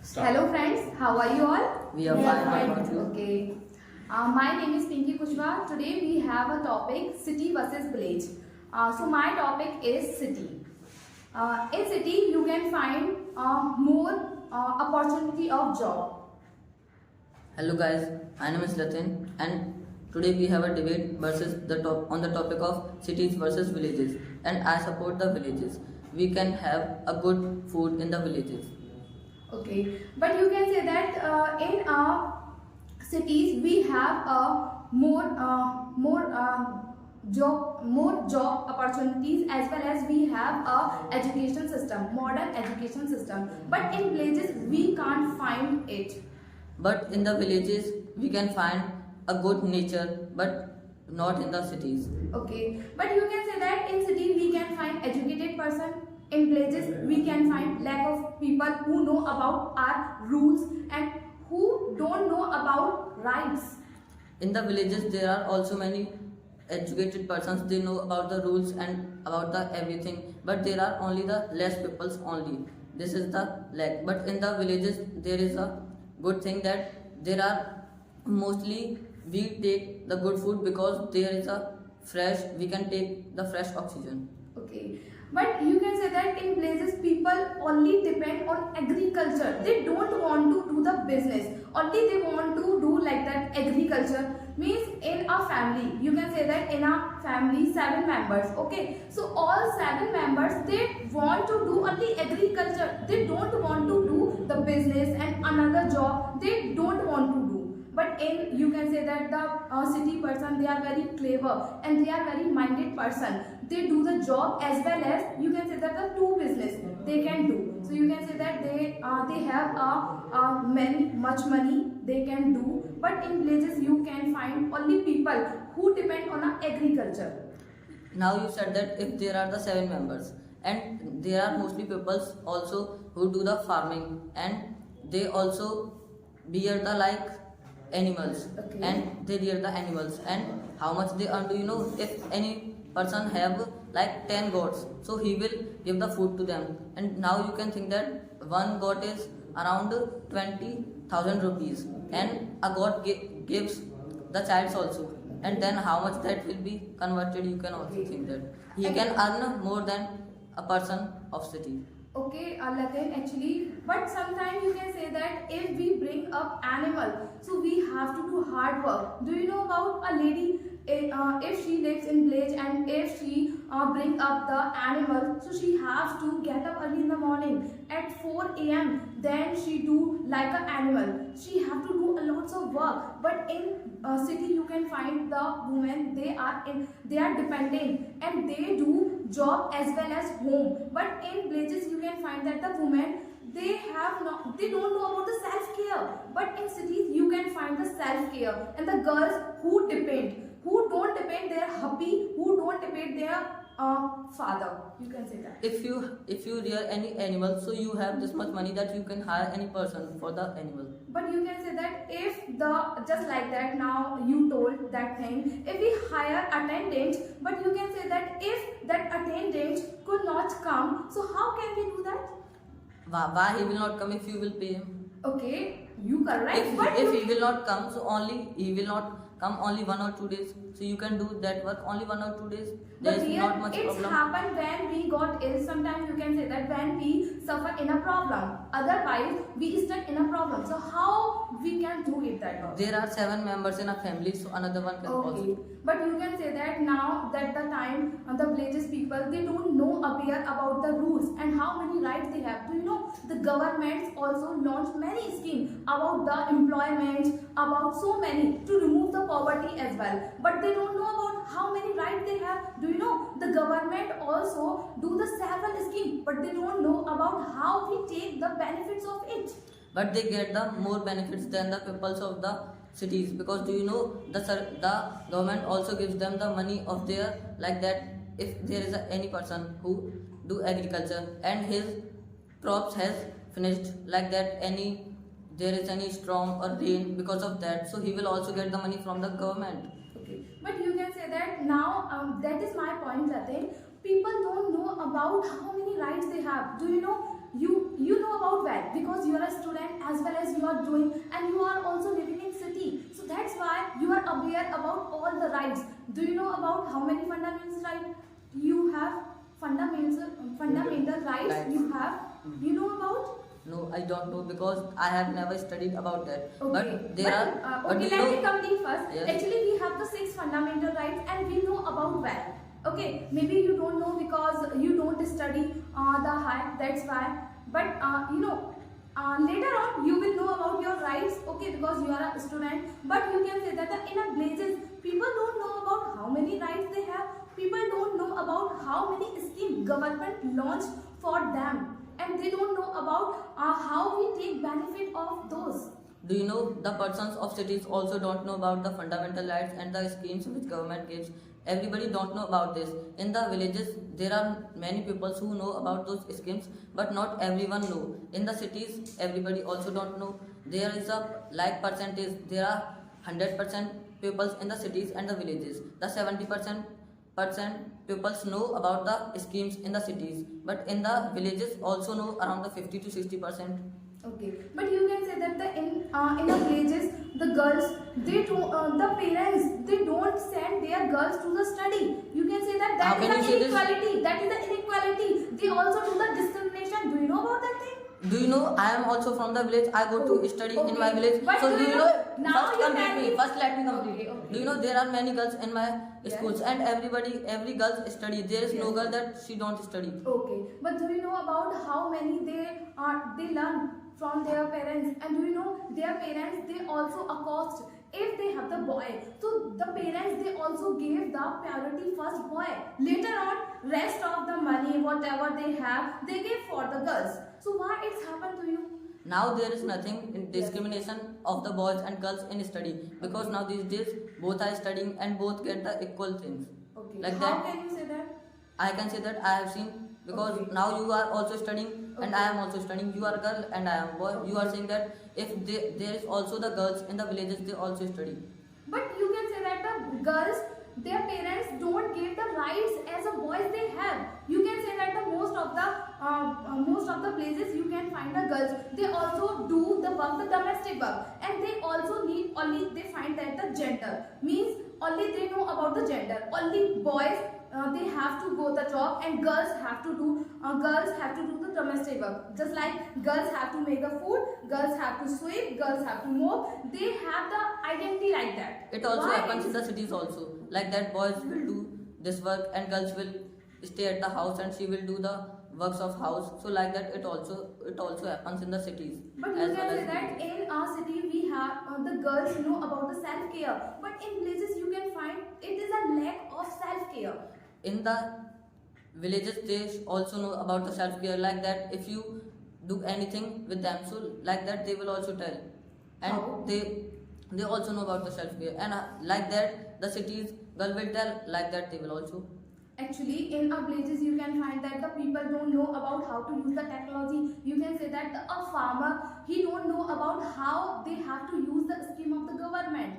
Start. Hello friends, how are you all? We are fine. How about you? Okay. My name is Pinky Kushwaha. Today we have a topic city versus village. So my topic is city. In city you can find more opportunity of job. Hello guys, my name is Latin and today we have a debate on the topic of cities versus villages, and I support the villages. We can have a good food in the villages. Okay, but you can say that in cities we have more job opportunities, as well as we have a education system, modern education system. But in villages we can't find it. But in the villages we can find a good nature, but not in the cities. Okay, but you can say that in city we can find educated person. In villages we can find lack of people who know about our rules and who don't know about rights. In the villages there are also many educated persons. They know about the rules and about the everything, but there are only the less peoples only. This is the lack. But in the villages there is a good thing that there are mostly we take the good food because there is a fresh, we can take the fresh oxygen. Okay, but you can say that in places people only depend on agriculture. They don't want to do the business. Only they want to do like that agriculture. Means in a family, you can say that in a family 7 members. Okay, so all 7 members they want to do only agriculture. They don't want to do the business and another job. They don't want to do. But in you can say that the city person, they are very clever and they are very minded person. They do the job as well as you can say that the 2 business they can do. So you can say that they have much money they can do. But in villages you can find only people who depend on agriculture. Now you said that if there are the 7 members, and there are mostly peoples also who do the farming, and they also bear the like animals. Okay. And they rear the animals, and how much they earn, do you know? If any person have like 10 goats, so he will give the food to them, and now you can think that one goat is around 20,000 rupees, and a goat gives the child also, and then how much that will be converted, you can also think that he can earn more than a person of city. Okay, Latin, actually, but sometimes you can say that if we bring up animal, so we have to do hard work. Do you know about a lady, if she lives in village and if she bring up the animal, so she has to get up early in the morning at 4 a.m. Then she do like an animal. She have to do a lots of work. But in city you can find the women, they are dependent and they do job as well as home. But in villages you can find that the women, they don't know about the self-care. But in cities you can find the self-care, and the girls who don't depend their hubby, who don't depend their father, you can say that. If you rear any animal, so you have this much money that you can hire any person for the animal. But you can say that if just like that, now you told that thing, if we hire attendant, but you can say that if that attendant could not come, so how can we do that? Why he will not come if you will pay him? Okay, you correct. If he will not come, so he will not come only 1 or 2 days. So you can do that work only 1 or 2 days. There But is here not much it's problem. happened when we got ill. Sometimes you can say that when we suffer in a problem. Otherwise, we stuck in a problem. So how we can do it that way? There are 7 members in a family, so another one can Okay, also. but you can say that now that the time the villages people, they don't know aware about the rules and how many rights they have. Do you know the governments also launched many schemes about the employment, about so many to remove the poverty as well. But they don't know about how many rights they have. Do you know the government also do the several schemes, but they don't know about how we take the benefits of it. But they get the more benefits than the peoples of the cities, because do you know the government also gives them the money of their, like that if there is any person who do agriculture and his crops has finished, like that there is any storm or rain because of that, so he will also get the money from the government. Okay, but you can say that now that is my point, Jatin. People don't know about how many rights they have. Do you know? You know about that because you are a student you are doing, and you are also living in city. So that's why you are aware about all the rights. Do you know about how many fundamental rights you have? Fundamental rights Rights. you have. You know about? No, I don't know because I have never studied about that. Okay. But there are. But Okay, you let know, me complete first. Yes. Actually, we have the 6 fundamental rights and we know about well. Okay, maybe you don't know because you don't study the high, that's why. But later on you will know about your rights, okay, because you are a student. But you can say that in a villages, people don't know about how many rights they have. People don't know about how many schemes government launched for them. And they don't know about how we take benefit of those. do you know the persons of cities also don't know about the fundamental rights and the schemes which government gives? Everybody don't know about this. In the villages, there are many people who know about those schemes, but not everyone know. In the cities, everybody also don't know. There is a like percentage. There are 100% people in the cities and the villages. The 70% people know about the schemes in the cities, but in the villages also know around the 50 to 60%. Okay, but you can say that in the villages, the girls, they don't, the parents, they don't send their girls to the study. You can say that How that can is you the say this? inequality. That is the inequality. They also do the discrimination. Do you know about that thing? Do you know I am also from the village? I go to study in my village. But So do you know? now First you complete tell me. me. First let me complete. Okay, okay. Do you know there are many girls in my Yes. schools and every girl study. There is no Yes. girl that she don't study. Okay, but do you know about how many they learn from their parents? And do you know their parents, they also accost if they have the boy. So the parents, they also give the priority first boy. Later on, rest of the money, whatever they have, they give for the girls. So why it's happened to you? Now there is nothing in discrimination of the boys and girls in study, because now these days both are studying and both get the equal things. Okay, Like how that. can you say that? I can say that I have seen, because Okay. now you are also studying and Okay. I am also studying. You are a girl and I am a boy. You are saying that if there is also the girls in the villages, they also study. But you can say that the girls, their parents don't give the rights as a boys they have. You can say that the most of the places you can find the girls, they also do the work, the domestic work, and they also need only they find that the gender means only they know about the gender. Only boys they have to go the job, and girls have to do the domestic work. Just like girls have to make the food, girls have to sweep, girls have to mop. They have the identity like that. It also Why happens in is- the cities also. Like that boys will do this work and girls will stay at the house and she will do the works of house. So like that it also happens in the cities. But you as can well say as that villages. in our city we have the girls know about the self-care. But in villages you can find it is a lack of self-care. In the villages they also know about the self-care, like that if you do anything with them, so like that they will also tell, and How? they also know about the self-care, and like that the cities girl will tell, like that they will also. Actually, in our villages, you can find that the people don't know about how to use the technology. You can say that a farmer, he don't know about how they have to use the scheme of the government.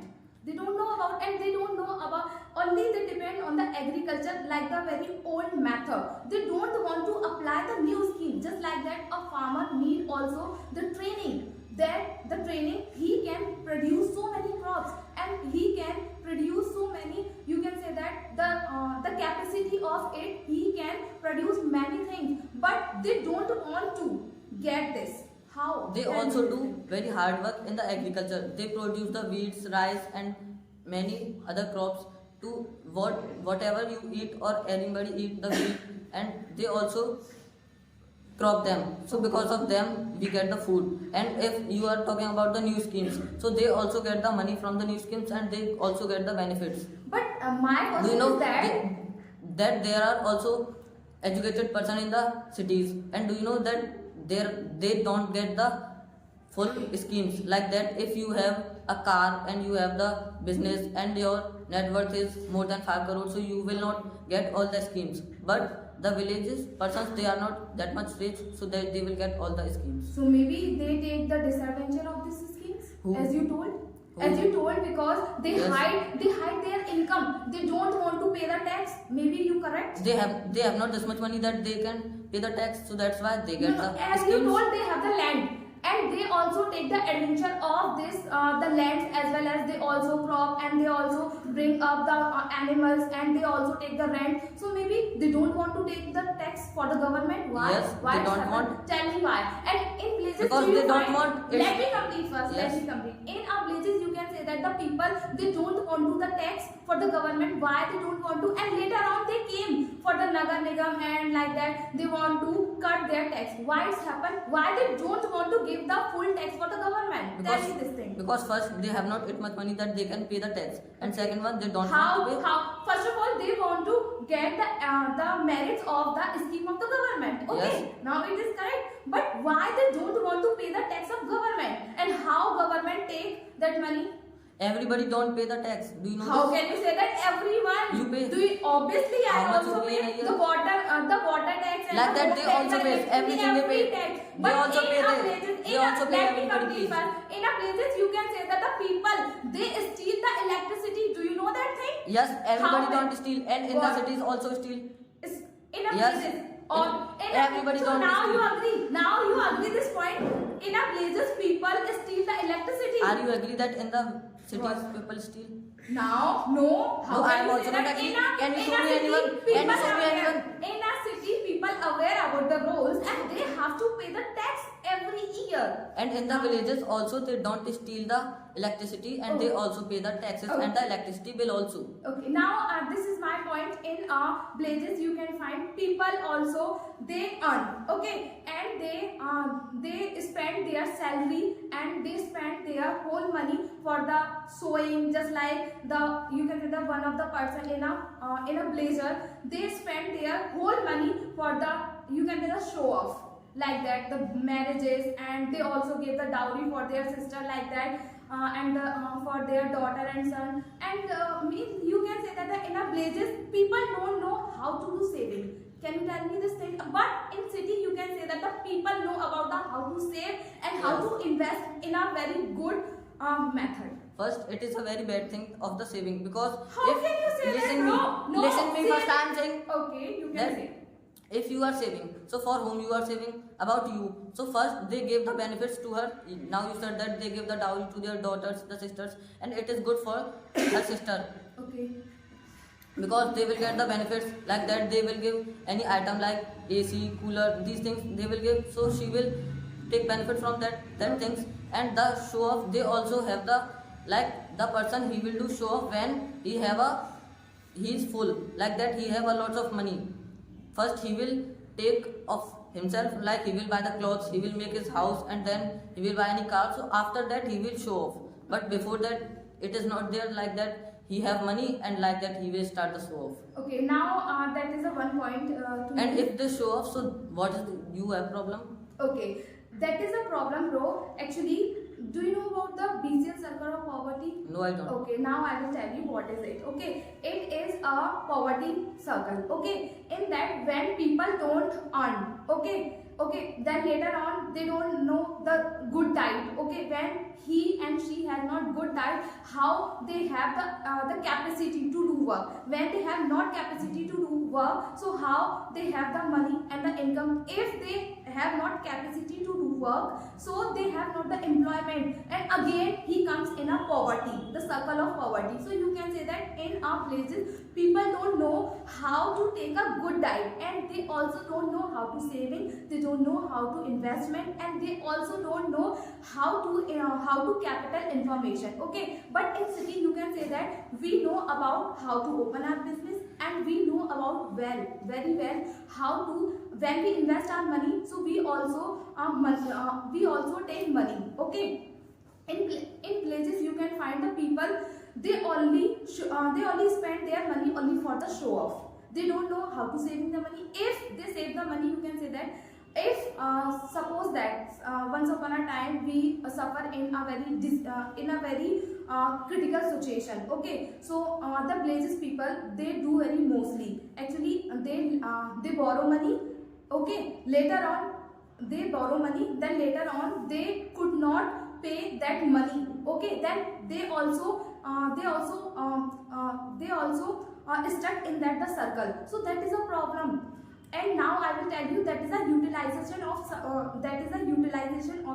They don't know about, and they don't know about, only they depend on the agriculture like the very old method. They don't want to apply the new scheme. Just like that, a farmer need also the training. That the training, he can produce so many crops, and he can produce so many, you can say that the capacity of it, he can produce many things, but they don't want to get this. How? They Can also you do say? very hard work in the agriculture. They produce the wheats, rice and many other crops to whatever you eat or anybody eat the wheat, and they also crop them. So because of them we get the food. And if you are talking about the new schemes, so they also get the money from the new schemes and they also get the benefits. But my Do question you know is that that there are also educated person in the cities, and do you know that they don't get the full schemes, like that if you have a car and you have the business and your net worth is more than 5 crores, so you will not get all the schemes. But the villages persons, they are not that much rich, so that they will get all the schemes. so maybe they take the disadvantage of these schemes, Who? as you told. Who? As you told, because they Yes. hide their income. They don't want to pay the tax. Maybe you correct? They have not this much money that they can pay the tax, so that's why they get No, the as you schemes. told, they have the land, and they also take the adventure of this the lands, as well as they also crop and they also bring up the animals, and they also take the rent. So maybe they don't want to take the tax for the government. Why? Yes, Why they it's don't happened? want. Tell me why. And in places Because do you they don't find, want it. let me complete first. Yes. Let me complete. In our places you can say that the people, they don't want to the tax for the government. Why they don't want to? And later on they came for the Nagar Nigam, and like that they want to cut their tax. Why it's happened? Why they don't want to give the full tax for the government? Tell me this thing. Because first they have not that much money that they can pay the tax, and second one they don't How? want to pay. How? First of all, they want to get the merits of the scheme of the government. Okay, Yes. now it is correct. But why they don't want to pay the tax of government? And how government take that money? Everybody don't pay the tax. Do you know How this? can you say that everyone? You pay. Do you, obviously, I How much also you pay in a pay year? the water tax and Like the that road they tax also and pay. Everything they every pay. tax. They But also in pay our this. places, They also pay, let me everybody complete pays. first. In our places, you can say that the people, they steal the electricity. Do you know that thing? Yes, everybody How don't steal, and in the What? cities also steal. Is- In our Yes. places. Or in Everybody so don't now steal. you agree. Now you agree this point. In our places, people steal the electricity. Are you agree that in the cities What? people steal? Now, no. How No, I can am you also say not that? agree. In a, Can you in show a me city, anyone? people Can you show me are anyone? aware. In a city, people aware about the rules, and they have to pay the tax every year. And in the villages also they don't steal the electricity, and they Oh. also pay the taxes Oh. and the electricity bill also. Okay, now this is my point. In villages, you can find people also, they earn. Okay, and they spend their salary, and they spend their whole money for the sewing. Just like the, you can say the one of the person in a blazer, they spend their whole money for the, you can say the show off, like that, the marriages, and they also give the dowry for their sister, like that, and for their daughter and son. And you can say that in a villages, people don't know how to do saving. Can you tell me this thing? But in city, you can say that the people know about the how to save and how to invest in a very good method. First, it is a very bad thing of the saving, because How if can you say listen that? me, No, listen me first. I am saving. saying Okay, you can that say. if you are saving, so for whom you are saving? About you. So first they gave the benefits to her. Now you said that they give the dowry to their daughters, the sisters, and it is good for her sister, Okay. because they will get the benefits like that. They will give any item like AC, cooler, these things they will give, so she will take benefit from that things. And the show off, they also have the, like the person, he will do show off when he is full, like that, he have a lots of money. First he will take of himself, like he will buy the clothes, he will make his house, and then he will buy any car. So after that he will show off, but before that it is not there, like that he have money, and like that he will start the show off. Okay, now that is a one point to And me. if they show off, so what is you have problem? Okay, that is a problem, bro. Actually, do you know about the BCL circle of poverty? No, I don't. Okay, now I will tell you what is it. Okay, it is a poverty circle. Okay, in that when people don't earn, okay, then later on they don't know the good diet. Okay, when he and she has not good diet, how they have the capacity to do work. When they have not capacity to do work, so how they have the money and the income. If they have not capacity to do work, so they have not the employment, and again he comes in a poverty, the circle of poverty. So you can say that in our places, people don't know how to take a good diet, and they also don't know how to saving, they don't know how to investment, and they also don't know how to capital information. Okay, but in city you can say that we know about how to open our business, and we know about very well how to, when we invest our money, so we also take money. Okay, in places you can find the people, they only spend their money only for the show off. They don't know how to saving the money. If they save the money, you can say that, if suppose that once upon a time we suffer in a very critical situation. Okay, so the places people, they do very mostly, actually they borrow money. Okay, later on they borrow money, then later on they could not pay that money. Okay, then they also stuck in that the circle. So that is a problem. And now I will tell you that is a utilization of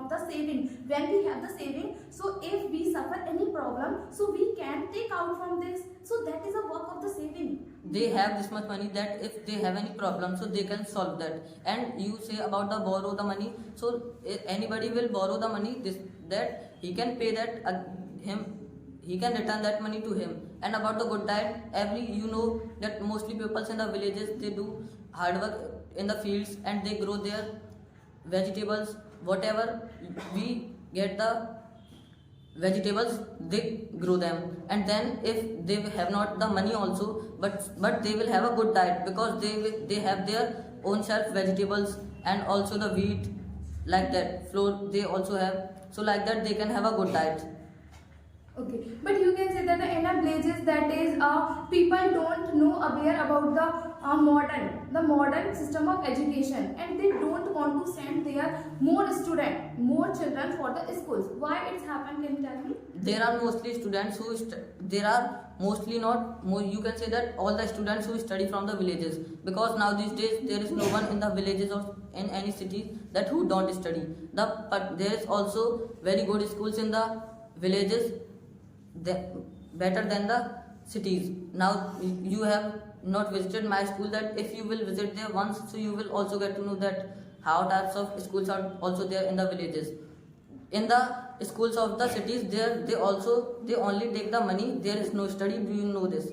the saving. When we have the saving, so if we suffer any problem, so we can take out from this. So that is a work of the saving. They have this much money that if they have any problem, so they can solve that. And you say about the borrow the money, so anybody will borrow the money, this that he can pay that he can return that money to him. And about the good diet, that mostly people in the villages, they do hard work in the fields and they grow their vegetables, whatever we get the vegetables, they grow them. And then if they have not the money also, but they will have a good diet, because they have their own self vegetables and also the wheat, like that flour they also have, so like that they can have a good diet. Okay, but you can say that in a villages, that is people don't know aware about the modern system of education, and they don't want to send their more children for the schools. Why it's happened? Can you tell me? There are mostly students who there are mostly not more, you can say that all the students who study from the villages, because now these days there is no one in the villages or in any cities that who don't study. But there is also very good schools in the villages, better than the cities. Now you have not visited my school, that if you will visit there once, so you will also get to know that how types of schools are also there in the villages. In the schools of the cities, they only take the money, there is no study. Do you know this?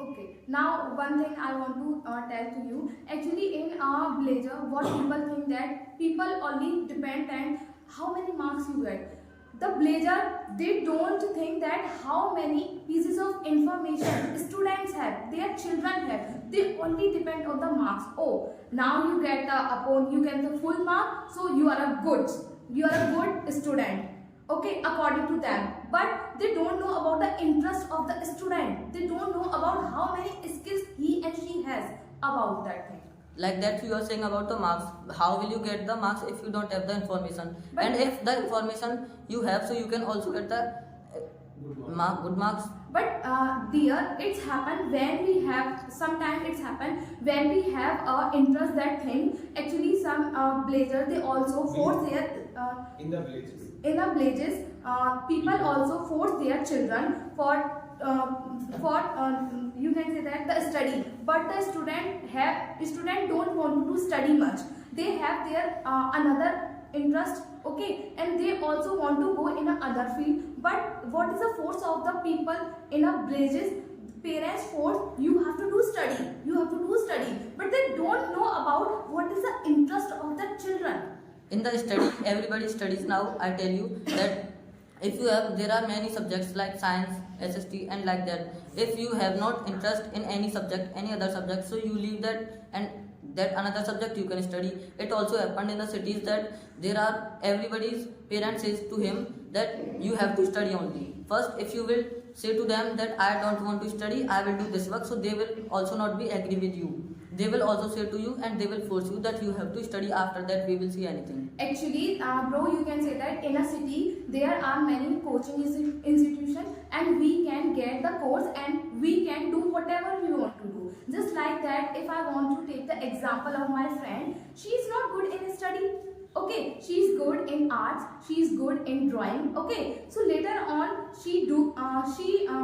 Okay, now one thing I want to tell to you, actually in our villager, what people think that people only depend on how many marks you get. The villager, they don't think that how many pieces of information students have, their children have. They only depend on the marks. Oh, now you get the full mark, so you are a good student. Okay, according to them. But they don't know about the interest of the student. They don't know about how many skills he and she has about that thing. Like that you are saying about the marks, how will you get the marks if you don't have the information? But and if the information you have, so you can also get the good marks. But dear, it's happened when we have, sometimes it's happened when we have interest that thing. Actually some blazers, they also force their in the villages. In the villages, people also force their children for you can say that the study, but the student don't want to study much. They have their another interest, okay, and they also want to go in another field. But what is the force of the people in a villages? Parents force you have to do study, but they don't know about what is the interest of the children. In the study, everybody studies now. I tell you that if you have, there are many subjects like science, SST and like that. If you have not interest in any subject, any other subject, so you leave that and that another subject you can study. It also happened in the cities that there are, everybody's parents says to him that you have to study only. First, if you will say to them that I don't want to study, I will do this work, so they will also not be agree with you. They will also say to you and they will force you that you have to study, after that we will see anything. Actually, bro, you can say that in a city there are many coaching institutions and we can get the course and we can do whatever we want to do. Just like that, if I want to take the example of my friend, she is not good in study. Okay, she is good in arts, she is good in drawing. Okay, so later on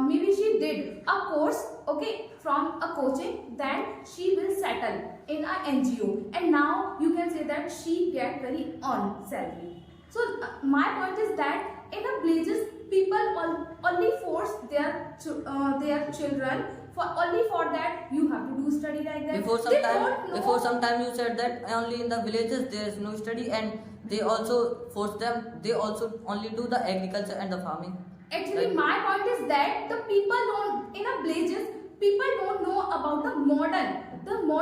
maybe she did a course, okay, from a coaching, then she will settle in a NGO, and now you can say that she get very on salary. So my point is that in a villages, people only force their children for only for that you have to do study like that. Before some time you said that only in the villages there is no study, and they also force them, they also only do the agriculture and the farming. Actually, my point is that the people don't, in a villages, people don't know about the modern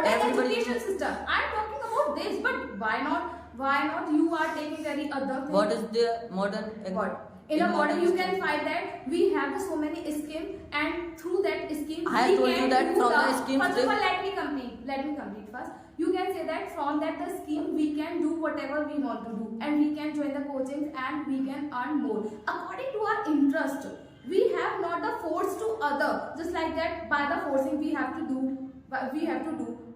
education system. I am talking about this, but why not you are taking very other things? What is the modern? What? In a modern, you can find that we have so many schemes, and through that scheme, I told you that from the schemes. First of all, let me complete first. You can say that from that the scheme we can do whatever we want to do, and we can join the coachings and we can earn more according to our interest. We have not the force to other, just like that by the forcing we have to do.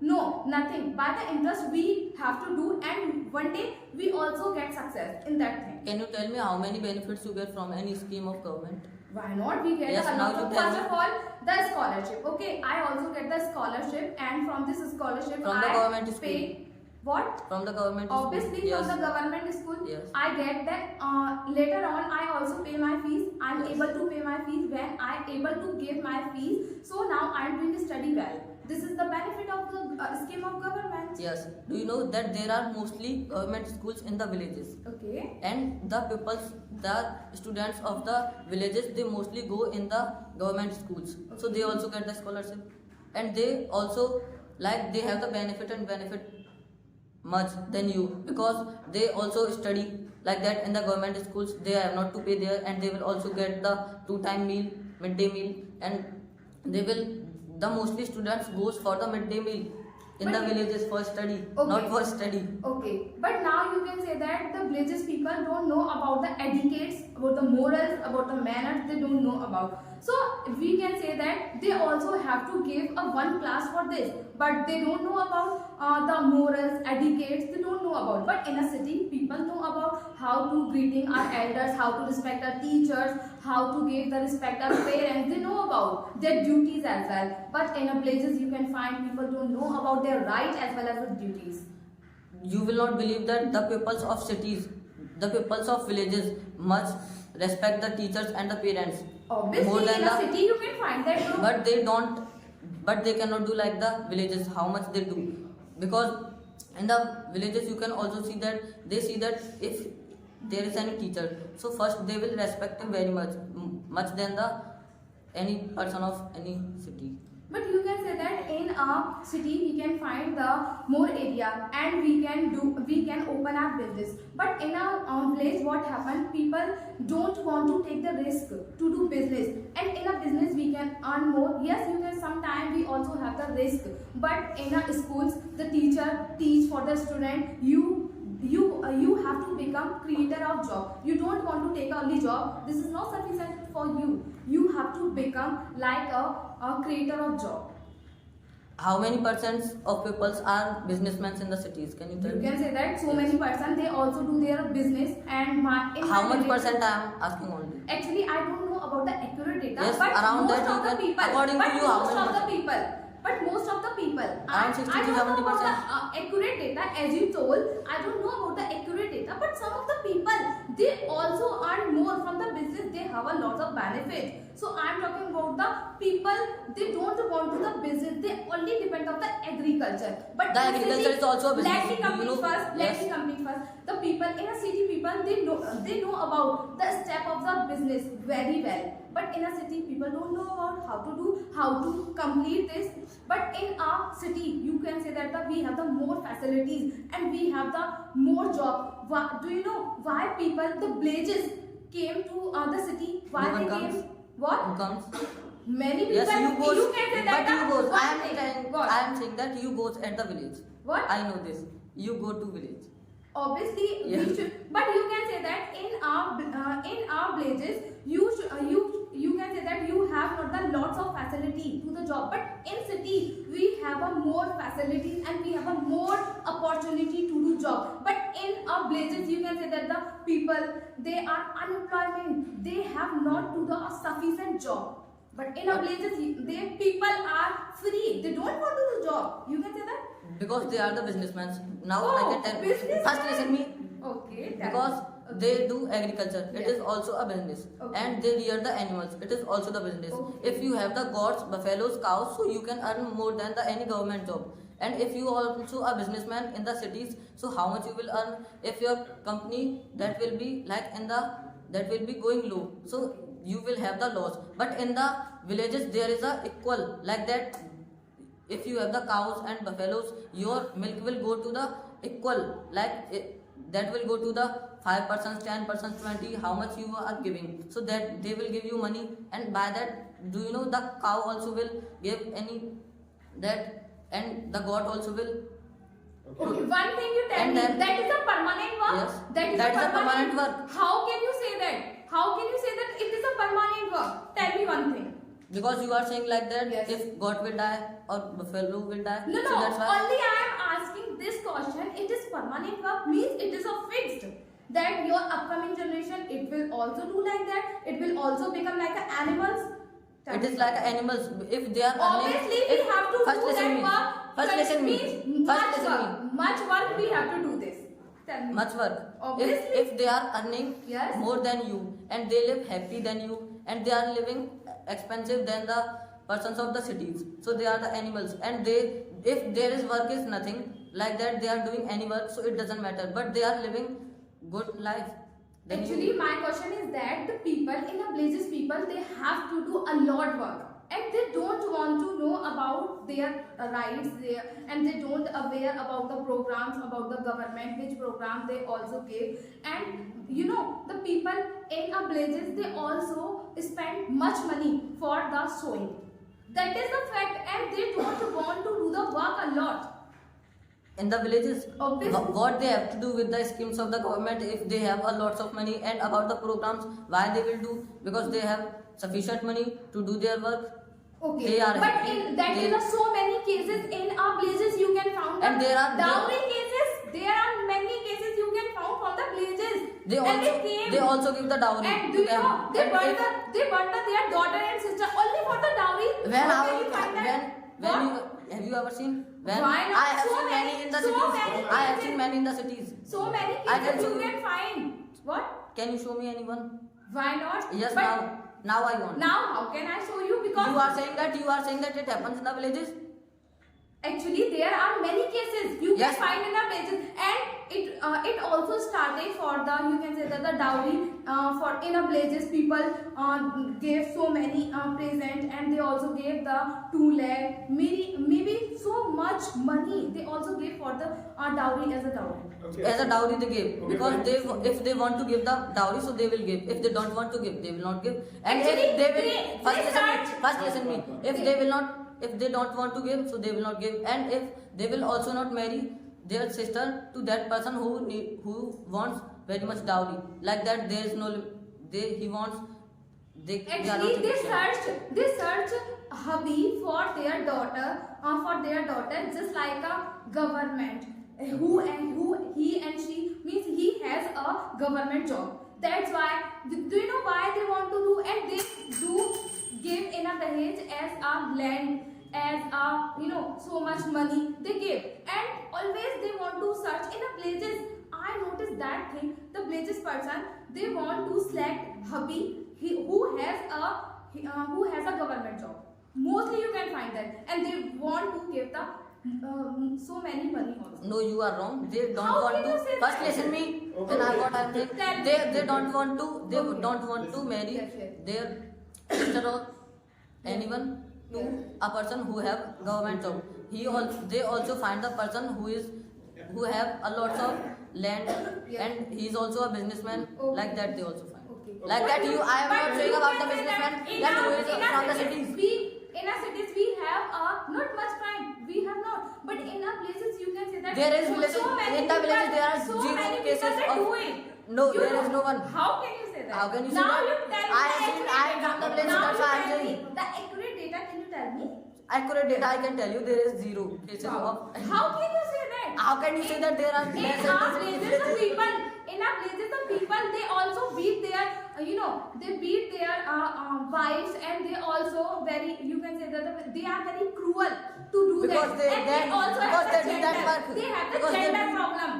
No, nothing. By the interest we have to do, and one day we also get success in that thing. Can you tell me how many benefits you get from any scheme of government? Why not? We get Yes, a now lot you of, tell first me. of all, the scholarship. Okay, I also get the scholarship, and from this scholarship From the I government school. pay. What? From the government Obviously, school? from the government school, Yes. I get that. Later on, I also pay my fees. I'm Yes. able to pay my fees when I'm able to give my fees. So now I'm doing study well. This is the benefit of the scheme of government. Yes. Do you know that there are mostly government schools in the villages? Okay. And the the students of the villages, they mostly go in the government schools. So they also get the scholarship. And they also, like, they have the benefit much than you, because they also study like that in the government schools. They have not to pay there, and they will also get the 2-time meal, midday meal, and they will, the mostly students goes for the midday meal in the But- villages for study, Okay. not for study. Okay, but now you can say that the villages people don't know about the etiquettes, about the morals, about the manners. They don't know about. So we can say that they also have to give a one class for this, but they don't know about the morals, etiquettes. They don't know about. But in a city, people know about how to greeting our elders, how to respect our teachers, how to give the respect our parents. They know about their duties as well. But in a villages, you can find people don't know about their right as well as the duties. You will not believe that the peoples of cities, the peoples of villages must respect the teachers and the parents more Obviously, than in a the, city you can find that too. but they don't, but they cannot do like the villages how much they do, because in the villages you can also see that they see that if there is any teacher, so first they will respect him very much than the any person of any city. But you can say that in a city we can find the more area, and we can open our business. But in a place, what happens? People don't want to take the risk to do business, and in a business we can earn more. Yes, you can sometimes we also have the risk, but in a schools the teacher teach for the student. You have to become creator of job. You don't want to take only job. This is not sufficient for you. You have to become like a creator of job. How many percent of peoples are businessmen in the cities? Can you tell You me? can say that so many person they also do their business, and How much percent I am asking only? Actually, I don't know about the accurate data, Yes, but around most that you of the can- people, according to but you, how most many of the percent? people, but most of the people, Around 60 I to don't know about 70%. the accurate data as you told. I don't know about the accurate data, but some of the people they also earn more from the business. They have a lot of benefit. So I'm talking about the people. They don't want to the business. They only depend on the agriculture. But The in a agriculture city- is also a business. Let me You complete know- first. Let yes. me complete first. The people in a city, people they know about the step of the business very well. But in a city, people don't know about how to complete this. But in a city, you can say that we have the more facilities and we have the more job. Do you know why people, the villages came to the city? Why No they one comes. came? What? Who comes? Many people. Yes, you goes, can say that. but you goes. What I am thing? saying, What? I am saying that you goes at the village. What? I know this. You go to village. Obviously, Yeah. we should, but you can say that in our villages, you can say that you have not the lots of facility to the job, but in city we have a more facilities and we have a more opportunity to do job. But in our villages, you can say that the people they are unemployment, they have not to the sufficient job. But in our villages, they people are free. They don't want to do job. You can say that. Because they are the businessmen. Now Oh, I can tell. businessmen. First listen me. Okay. that- Because okay. they do agriculture. It Yes. is also a business. Okay. And they rear the animals. It is also the business. Okay. If you have the goats, buffaloes, cows, so you can earn more than the any government job. And if you also a businessman in the cities, so how much you will earn? If your company that will be like in the that will be going low, so you will have the loss. But in the villages there is a equal like that. If you have the cows and buffaloes, your milk will go to the equal like that will go to the 5%, 10%, 20%, how much you are giving. So that they will give you money, and by that, do you know the cow also will give any that, and the goat also will. Okay, one thing you tell And me, then- that is a permanent work. Yes, That is that a is a permanent work. How can you say that? How can you say that it is a permanent work? Tell me one thing. Because you are saying like that, Yes. if God will die or buffalo will die, No, so that's why. only I am asking this question. It is permanent work means it is a fixed. That your upcoming generation, it will also do like that. It will also become like animals. It is like animals. If they are earning, Obviously, we if, have to first do listen that me. work. First listen me. Means First much listen work. me. Much work we have to do this. Tell me. Much work. Obviously. If they are earning Yes. more than you and they live happy than you and they are living expensive than the persons of the cities, so they are the animals. And they, if there is work is nothing like that, they are doing any work, so it doesn't matter. But they are living good life. Then Actually, my question is that the people in the villages, people they have to do a lot work, and they don't want to know about their rights there, and they don't aware about the programs about the government, which program they also give. And you know, the people in the villages, they also spend much money for the sowing. That is the fact, and they don't want to do the work a lot. in the villages, Obviously. what they have to do with the schemes of the government, if they have a lots of money, and about the programs, why they will do? Because they have sufficient money to do their work. Okay, They are but happy. in that They- is a so many cases in our villages you can found. And there are- dowry cases. There are many cases you can found from the villages. They And also it came. they also give the dowry And to do you them. know they And burn if- their daughter and sister only for the dowry? when How how can you find that? when What? you have you ever seen? When Why not? I have So seen many many- in the so cities. many I have cases. seen many in the cities. So many I can cases show you you. can find. What? Can you show me anyone? Why not? Yes, But now I want. now how can I show you? Because You are saying that it happens in the villages. actually there are many cases you Yes. can find in the villages, and it also started for the, you can say that the dowry for in a villages people gave so many present, and they also gave the 2 lakh, maybe so much money they also gave for the dowry as a dowry. Okay. As a dowry they give, Okay, because fine. if they want to give the dowry, so they will give. If they don't want to give, they will not give. And Actually, if they will they first start- listen me. If they will not, if they don't want to give, so they will not give. And if they will also not marry their sister to that person who wants very much dowry, like that there is no he wants they are Actually, not sufficient. they search hubby for their daughter, just like a government. Who he and she means he has a government job. That's why. Do you know why they want to do? And they do give in a Dahej as a land, as a, you know, so much money they give, and always they want to search in a villages. I noticed that thing. The villages person, they want to select hubby who has a government job. Mostly you can find that, and they want to give the so many money also. No, you are wrong. They don't How want can to. you say First, that? listen me. Okay. Then I what I'm saying. Tell me. They don't want to. They Okay. don't want to marry Yes, yes. their sister or anyone to a person who have government job. They also find the person who have a lots of land, Yes. and he is also a businessman. Okay. Like that they also find. Okay. Like that you. I am But not saying you about the can say businessman that that who is in from our the cities. in our cities we have not much crime. We have not. But in our places you can say that There is so villages- many in the people- villages there are so zero many cases people that of- do it. No, You there know, is no one. How can you say that? How can you say now that? You tell me I the am accurate from the data. village, Now that's you why I am tell me saying. the accurate data. Can you tell me? Accurate data I can tell you there is zero cases How? of. How can you say that? How can you say that there are less In our cases in places, the villages? people, in our places, the people, they also beat their, they beat their wives, and they also very, you can say that they are very cruel to do Because that. And they also have because the they do that gender. work. They have the Because they gender do- problem.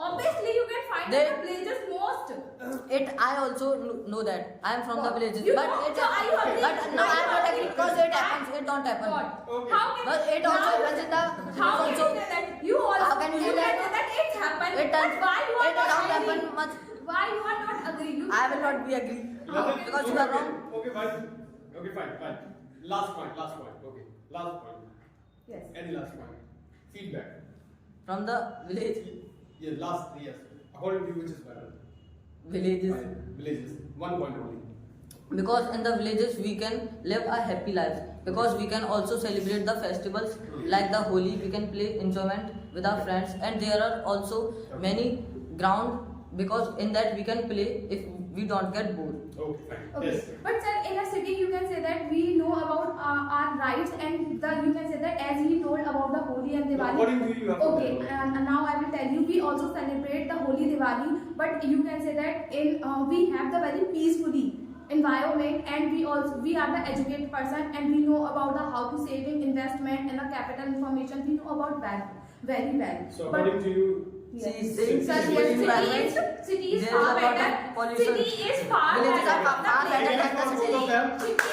Obviously, you can find They- in the villages most. I also know that I am from the What? villages, You but know, it so are you agree? but no, Are I you am not agree? agree because it happens. It don't happen. What? Okay. How can But it also now- happens in the. How it can you also, say that? You also How can you say can that? say that it's happened. It does. But why you are It not don't agree? happen much. Why you are not agree? You I will not be agree Okay. because you are wrong. Okay, fine. Okay, fine. Last point. Okay, last point. Yes. Any last point? Feedback. From the village Yeah, last 3 years. According to you, which is better? villages. Fine. Villages. 1 point only. Because in the villages we can live a happy life, because we can also celebrate the festivals like the Holi. We can play enjoyment with our friends, and there are also many ground, because in that we can play. If we don't get bored. Okay, fine. Okay, Yes. but sir, in a city you can say that we know about our rights, and you can say that as he told about the Holi and Diwali. According to you, you have to Okay, tell. and now I will tell you, we also celebrate the Holi Diwali, but you can say that in we have the very peacefully environment, and we are the educated person, and we know about the how to saving, investment, and the capital information we know about that very well. So But- according to you, Yes. See, Sir, in yes, environment, city is there is far a lot of better. pollution. City is far Villages better. are far better The than the both of them. city